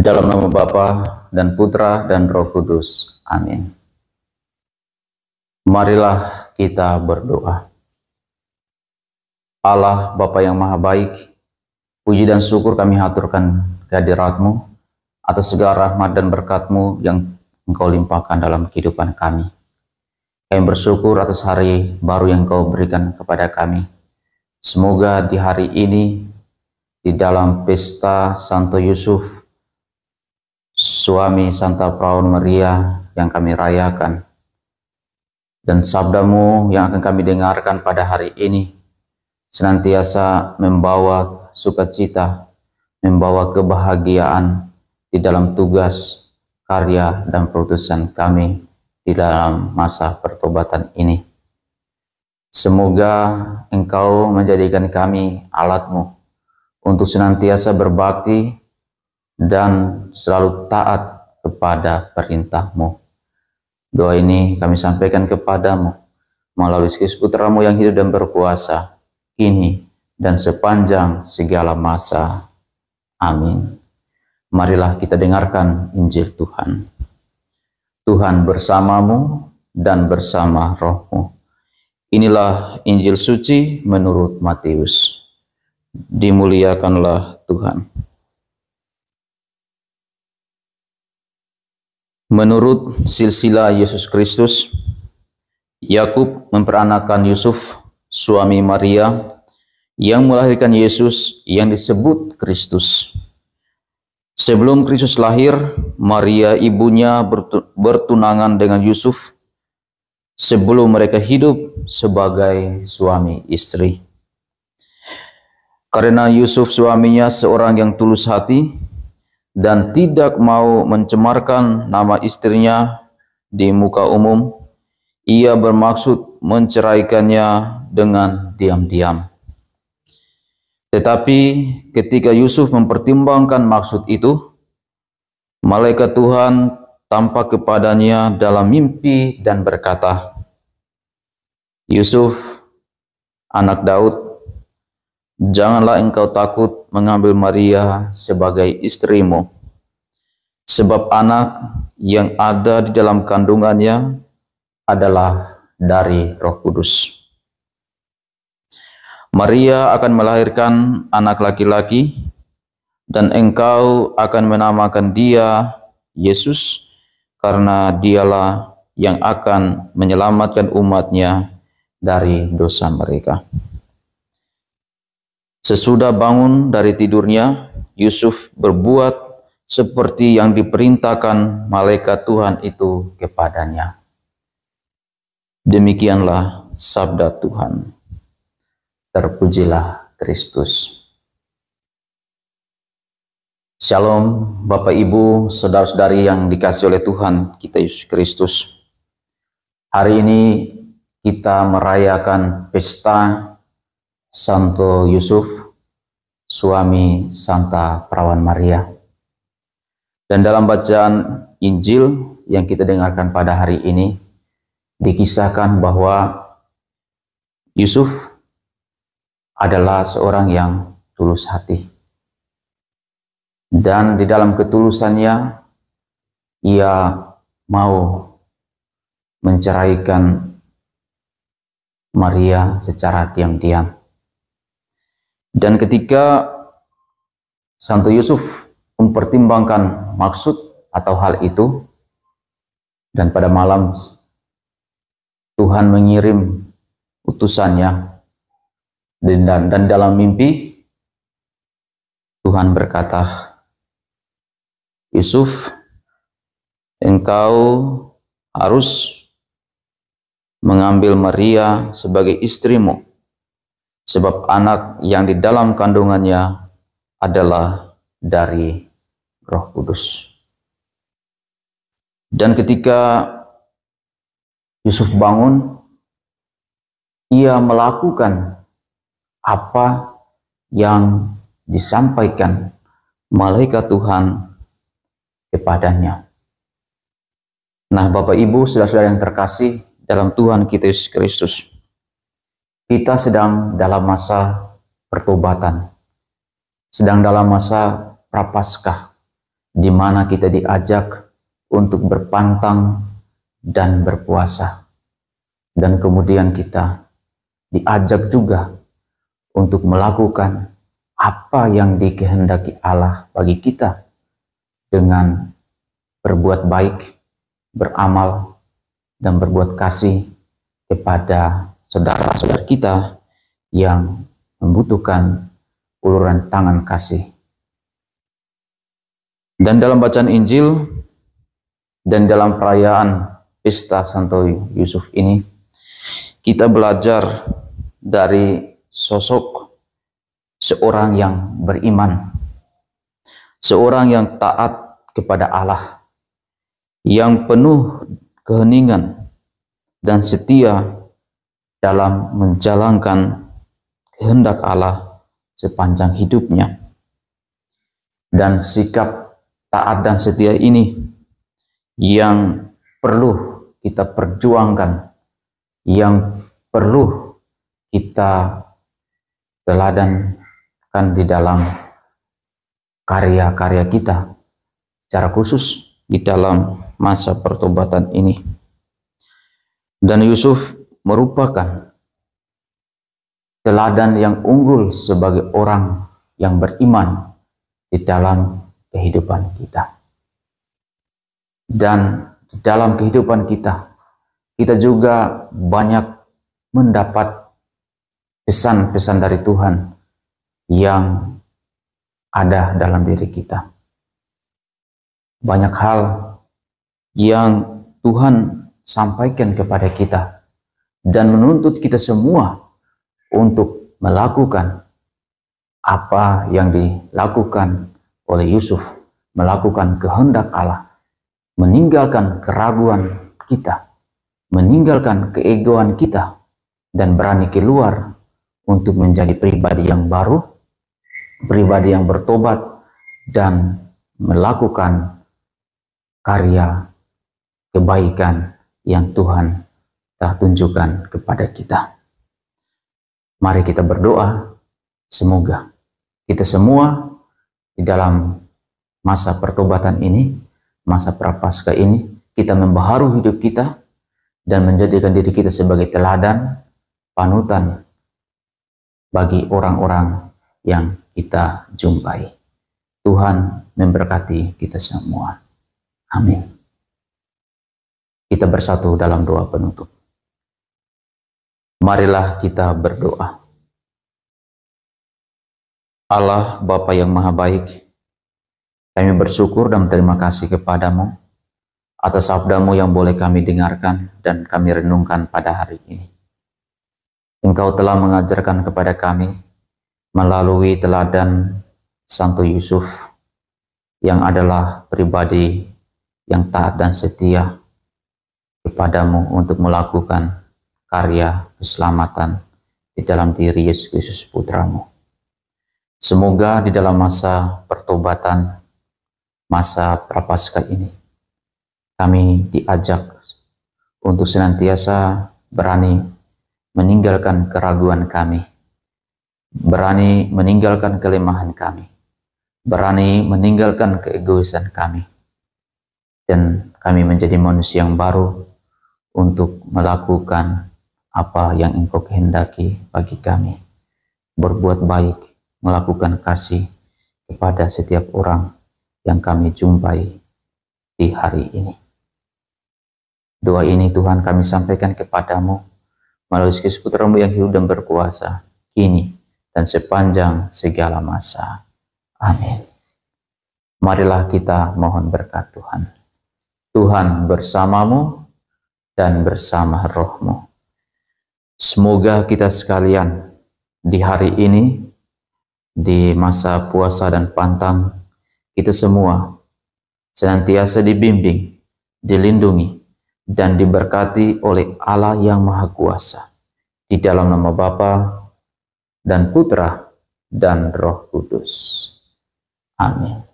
Dalam nama Bapa dan Putra dan Roh Kudus. Amin. Marilah kita berdoa. Allah Bapa yang Maha Baik, puji dan syukur kami haturkan kehadirat-Mu atas segala rahmat dan berkat-Mu yang Engkau limpahkan dalam kehidupan kami. Kami bersyukur atas hari baru yang Engkau berikan kepada kami. Semoga di hari ini, di dalam pesta Santo Yusuf, suami Santa Perawan Maria yang kami rayakan, dan sabda-Mu yang akan kami dengarkan pada hari ini, senantiasa membawa sukacita, membawa kebahagiaan di dalam tugas, karya, dan perutusan kami di dalam masa pertobatan ini. Semoga Engkau menjadikan kami alat-Mu untuk senantiasa berbakti dan selalu taat kepada perintah-Mu. Doa ini kami sampaikan kepadamu melalui Kristus Putra-Mu yang hidup dan berkuasa, kini dan sepanjang segala masa. Amin. Marilah kita dengarkan Injil Tuhan. Tuhan bersamamu dan bersama roh-Mu. Inilah Injil suci menurut Matius. Dimuliakanlah Tuhan. Menurut silsilah Yesus Kristus, Yakub memperanakan Yusuf, suami Maria, yang melahirkan Yesus yang disebut Kristus. Sebelum Kristus lahir, Maria ibunya bertunangan dengan Yusuf sebelum mereka hidup sebagai suami istri. Karena Yusuf suaminya seorang yang tulus hati dan tidak mau mencemarkan nama istrinya di muka umum, ia bermaksud menceraikannya dengan diam-diam. Tetapi ketika Yusuf mempertimbangkan maksud itu, malaikat Tuhan tampak kepadanya dalam mimpi dan berkata, "Yusuf, anak Daud, janganlah engkau takut mengambil Maria sebagai istrimu, sebab anak yang ada di dalam kandungannya adalah dari Roh Kudus. Maria akan melahirkan anak laki-laki, dan engkau akan menamakan dia Yesus, karena dialah yang akan menyelamatkan umatnya dari dosa mereka." Sesudah bangun dari tidurnya, Yusuf berbuat seperti yang diperintahkan malaikat Tuhan itu kepadanya. Demikianlah sabda Tuhan. Terpujilah Kristus. Shalom Bapak Ibu, saudara-saudari yang dikasihi oleh Tuhan kita Yesus Kristus. Hari ini kita merayakan pesta Santo Yusuf, suami Santa Perawan Maria. Dan dalam bacaan Injil yang kita dengarkan pada hari ini, dikisahkan bahwa Yusuf adalah seorang yang tulus hati. Dan di dalam ketulusannya, ia mau menceraikan Maria secara diam-diam. Dan ketika Santo Yusuf mempertimbangkan maksud atau hal itu, dan pada malam Tuhan mengirim utusannya, dan dalam mimpi Tuhan berkata, "Yusuf, engkau harus mengambil Maria sebagai istrimu, sebab anak yang di dalam kandungannya adalah dari Roh Kudus." Dan ketika Yusuf bangun, ia melakukan apa yang disampaikan malaikat Tuhan kepadanya. Nah, Bapak Ibu, saudara-saudara yang terkasih dalam Tuhan kita Yesus Kristus, kita sedang dalam masa pertobatan, sedang dalam masa Prapaskah, di mana kita diajak untuk berpantang dan berpuasa. Dan kemudian kita diajak juga untuk melakukan apa yang dikehendaki Allah bagi kita dengan berbuat baik, beramal, dan berbuat kasih kepada saudara-saudara kita yang membutuhkan uluran tangan kasih. Dan dalam bacaan Injil dan dalam perayaan Pesta Santo Yusuf ini, kita belajar dari sosok seorang yang beriman, seorang yang taat kepada Allah, yang penuh keheningan dan setia dalam menjalankan kehendak Allah sepanjang hidupnya. Dan sikap taat dan setia ini yang perlu kita perjuangkan, yang perlu kita teladankan di dalam karya-karya kita, secara khusus di dalam masa pertobatan ini. Dan Yusuf merupakan teladan yang unggul sebagai orang yang beriman di dalam kehidupan kita. Dan di dalam kehidupan kita, kita juga banyak mendapat pesan-pesan dari Tuhan yang ada dalam diri kita. Banyak hal yang Tuhan sampaikan kepada kita dan menuntut kita semua untuk melakukan apa yang dilakukan oleh Yusuf, melakukan kehendak Allah, meninggalkan keraguan kita, meninggalkan keegoan kita, dan berani keluar untuk menjadi pribadi yang baru, pribadi yang bertobat, dan melakukan karya kebaikan yang Tuhan telah tunjukkan kepada kita. Mari kita berdoa, semoga kita semua di dalam masa pertobatan ini, masa prapaskah ini, kita membaharui hidup kita dan menjadikan diri kita sebagai teladan, panutan bagi orang-orang yang kita jumpai. Tuhan memberkati kita semua. Amin. Kita bersatu dalam doa penutup. Marilah kita berdoa. Allah Bapa yang Maha Baik, kami bersyukur dan berterima kasih kepadamu atas sabdamu yang boleh kami dengarkan dan kami renungkan pada hari ini. Engkau telah mengajarkan kepada kami melalui teladan Santo Yusuf yang adalah pribadi yang taat dan setia kepadamu untuk melakukan karya keselamatan di dalam diri Yesus Kristus Putramu. Semoga di dalam masa pertobatan, masa prapaskah ini, kami diajak untuk senantiasa berani meninggalkan keraguan kami, berani meninggalkan kelemahan kami, berani meninggalkan keegoisan kami, dan kami menjadi manusia yang baru untuk melakukan apa yang Engkau kehendaki bagi kami. Berbuat baik, melakukan kasih kepada setiap orang yang kami jumpai di hari ini. Doa ini Tuhan kami sampaikan kepadamu melalui Kristus Putramu yang hidup dan berkuasa, kini dan sepanjang segala masa. Amin. Marilah kita mohon berkat Tuhan. Tuhan bersamamu dan bersama rohmu. Semoga kita sekalian di hari ini, di masa puasa dan pantang, kita semua senantiasa dibimbing, dilindungi, dan diberkati oleh Allah yang Maha Kuasa. Di dalam nama Bapa dan Putra dan Roh Kudus. Amin.